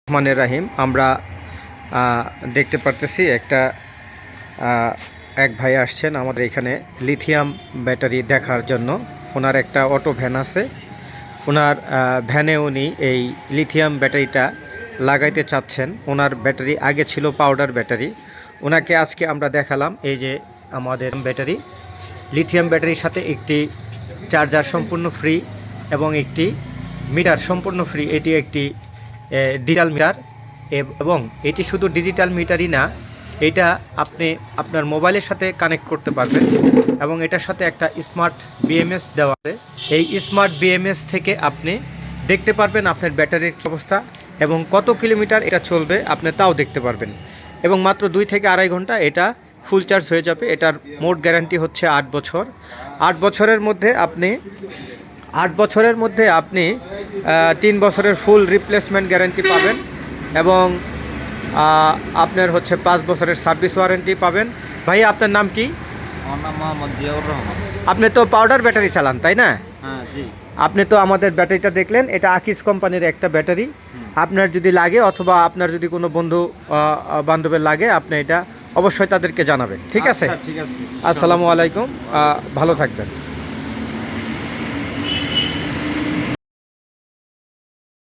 রহমানির রহিম। আমরা দেখতে পারতেছি এক ভাই আসছেন আমাদের এখানে লিথিয়াম ব্যাটারি দেখার জন্য। ওনার একটা অটো ভ্যান আছে, ওনার ভ্যানে উনি এই লিথিয়াম ব্যাটারিটা লাগাইতে চাচ্ছেন। ওনার ব্যাটারি আগে ছিল পাউডার ব্যাটারি, ওনাকে আজকে আমরা দেখালাম এই যে আমাদের ব্যাটারি, লিথিয়াম ব্যাটারির সাথে একটি চার্জার সম্পূর্ণ ফ্রি এবং একটি মিটার সম্পূর্ণ ফ্রি। এটি একটি ডিজিটাল মিটার এবং এটি শুধু ডিজিটাল মিটারই না, এটা আপনি আপনার মোবাইলের সাথে কানেক্ট করতে পারবেন এবং এটার সাথে একটা স্মার্ট বিএমএস দেওয়া আছে। এই স্মার্ট বিএমএস থেকে আপনি দেখতে পারবেন আপনার ব্যাটারির কী অবস্থা এবং কত কিলোমিটার এটা চলবে আপনি তাও দেখতে পারবেন। এবং মাত্র 2 থেকে আড়াই ঘন্টা এটা ফুল চার্জ হয়ে যাবে। এটার মোট গ্যারান্টি হচ্ছে 8 বছর। 8 বছরের মধ্যে আপনি 3 বছরের ফুল রিপ্লেসমেন্ট গ্যারান্টি পাবেন এবং আপনার হচ্ছে 5 বছরের সার্ভিস ওয়ারেন্টি পাবেন। ভাই, আপনার নাম কি? আমার নাম মোহাম্মদ জিয়াউর রহমান। আপনি তো পাউডার ব্যাটারি চালান, তাই না? হ্যাঁ জি। আপনি তো আমাদের ব্যাটারিটা দেখলেন, এটা আকিস কোম্পানির একটা ব্যাটারি। আপনার যদি লাগে অথবা আপনার যদি কোনো বন্ধু বান্ধবের লাগে, আপনি এটা অবশ্যই তাদেরকে জানাবেন। ঠিক আছে? ঠিক আছে। আসসালামু আলাইকুম, ভালো থাকবেন।